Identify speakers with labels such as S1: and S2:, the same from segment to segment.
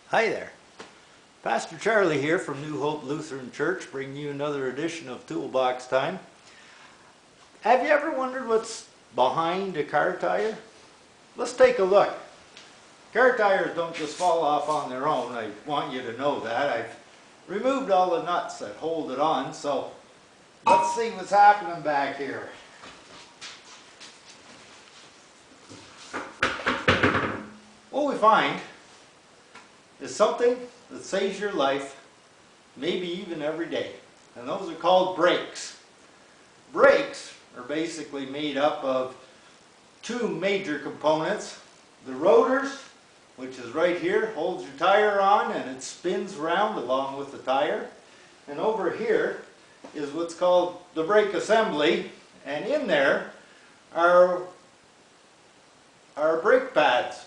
S1: Hi there. Pastor Charlie here from New Hope Lutheran Church, bringing you another edition of Toolbox Time. Have you ever wondered what's behind a car tire? Let's take a look. Car tires don't just fall off on their own. I want you to know that. I've removed all the nuts that hold it on, so let's see what's happening back here. What we find is something that saves your life, maybe even every day. And those are called brakes. Brakes are basically made up of two major components. The rotors, which is right here, holds your tire on and it spins around along with the tire. And over here is what's called the brake assembly, and in there are brake pads.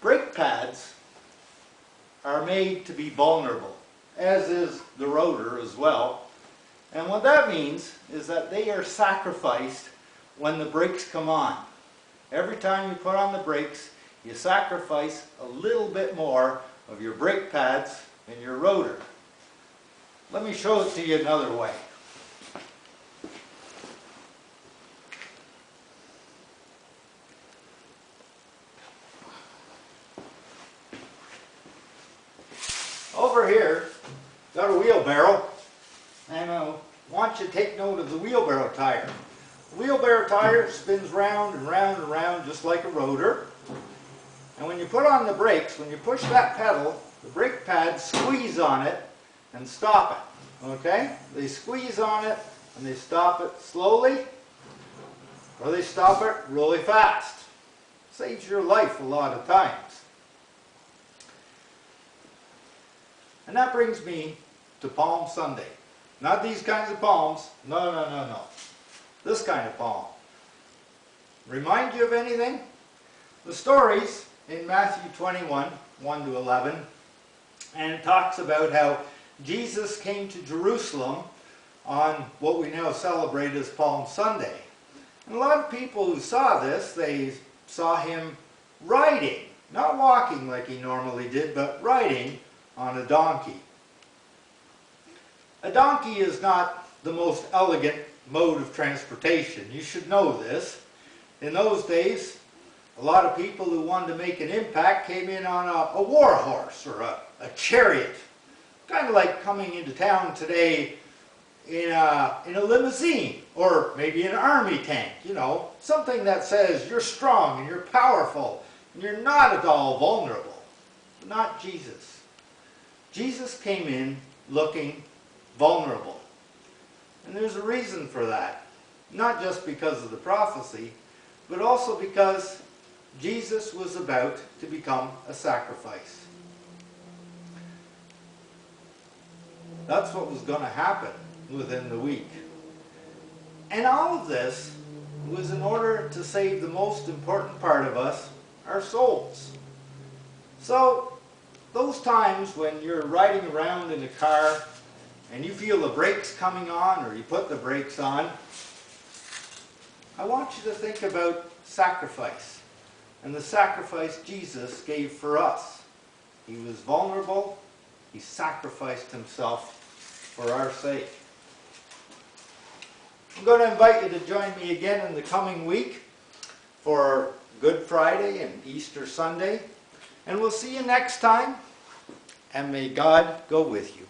S1: Brake pads are made to be vulnerable, as is the rotor as well. And what that means is that they are sacrificed when the brakes come on. Every time you put on the brakes, you sacrifice a little bit more of your brake pads and your rotor. Let me show it to you another way. Over here, got a wheelbarrow, and I want you to take note of the wheelbarrow tire. The wheelbarrow tire spins round and round and round just like a rotor. And when you put on the brakes, when you push that pedal, the brake pads squeeze on it and stop it. Okay? They squeeze on it and they stop it slowly, or they stop it really fast. Saves your life a lot of times. And that brings me to Palm Sunday. Not these kinds of palms. No. This kind of palm. Remind you of anything? The story's in Matthew 21, 1 to 11. And it talks about how Jesus came to Jerusalem on what we now celebrate as Palm Sunday. And a lot of people who saw this, they saw him riding. Not walking like he normally did, but riding on a donkey. A donkey is not the most elegant mode of transportation. You should know this. In those days, a lot of people who wanted to make an impact came in on a war horse or a chariot. Kind of like coming into town today in a limousine, or maybe an army tank, you know. Something that says you're strong and you're powerful and you're not at all vulnerable. Not Jesus. Jesus came in looking vulnerable. And there's a reason for that. Not just because of the prophecy, but also because Jesus was about to become a sacrifice. That's what was going to happen within the week. And all of this was in order to save the most important part of us, our souls. So, those times when you're riding around in a car and you feel the brakes coming on, or you put the brakes on, I want you to think about sacrifice and the sacrifice Jesus gave for us. He was vulnerable. He sacrificed himself for our sake. I'm going to invite you to join me again in the coming week for Good Friday and Easter Sunday. And we'll see you next time, and may God go with you.